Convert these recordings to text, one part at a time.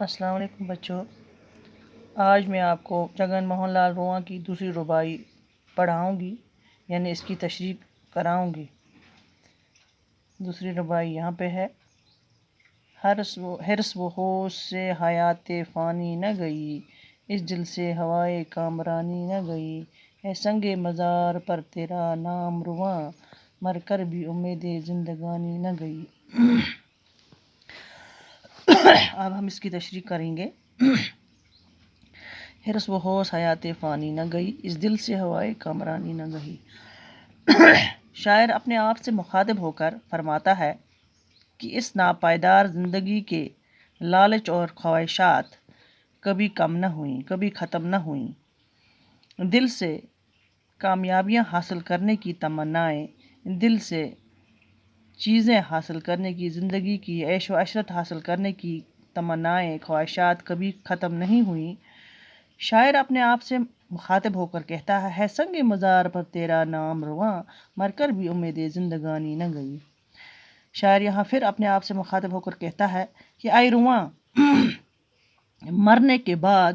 السلام علیکم بچوں، آج میں آپ کو جگن موہن لال رواں کی دوسری رباعی پڑھاؤں گی، یعنی اس کی تشریح کراؤں گی۔ دوسری رباعی یہاں پہ ہے۔ حرص و ہوش سے حیات فانی نہ گئی، اس دل سے ہوائے کامرانی نہ گئی، ہے سنگ مزار پر تیرا نام رواں، مر کر بھی امید زندگانی نہ گئی۔ اب ہم اس کی تشریح کریں گے۔ حرص و ہوش حیات فانی نہ گئی، اس دل سے ہوائے کامرانی نہ گئی۔ شاعر اپنے آپ سے مخاطب ہو کر فرماتا ہے کہ اس ناپائیدار زندگی کے لالچ اور خواہشات کبھی کم نہ ہوئیں، کبھی ختم نہ ہوئیں۔ دل سے کامیابیاں حاصل کرنے کی تمنائیں، دل سے چیزیں حاصل کرنے کی، زندگی کی عیش و عشرت حاصل کرنے کی تمنائیں، خواہشات کبھی ختم نہیں ہوئیں۔ شاعر اپنے آپ سے مخاطب ہو کر کہتا ہے سنگ مزار پر تیرا نام رواں، مر کر بھی امید زندگانی نہ گئی۔ شاعر یہاں پھر اپنے آپ سے مخاطب ہو کر کہتا ہے کہ اے رواں، مرنے کے بعد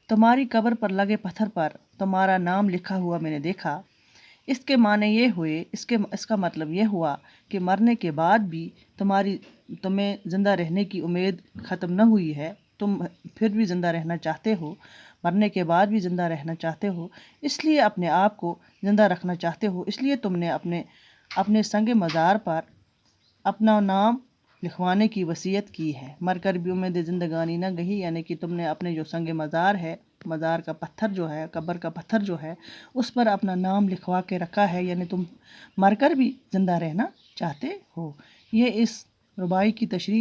تمہاری قبر پر لگے پتھر پر تمہارا نام لکھا ہوا میں نے دیکھا۔ اس کے معنی یہ ہوئے، اس کا مطلب یہ ہوا کہ مرنے کے بعد بھی تمہیں زندہ رہنے کی امید ختم نہ ہوئی ہے، تم پھر بھی زندہ رہنا چاہتے ہو، مرنے کے بعد بھی زندہ رہنا چاہتے ہو، اس لیے اپنے آپ کو زندہ رکھنا چاہتے ہو، اس لیے تم نے اپنے سنگ مزار پر اپنا نام لکھوانے کی وصیت کی ہے۔ مر کر بھی امید زندگانی نہ گئی، یعنی کہ تم نے اپنے جو سنگ مزار ہے، مزار کا پتھر جو ہے، قبر کا پتھر جو ہے، اس پر اپنا نام لکھوا کے رکھا ہے، یعنی تم مر کر بھی زندہ رہنا چاہتے ہو۔ یہ اس رباعی کی تشریح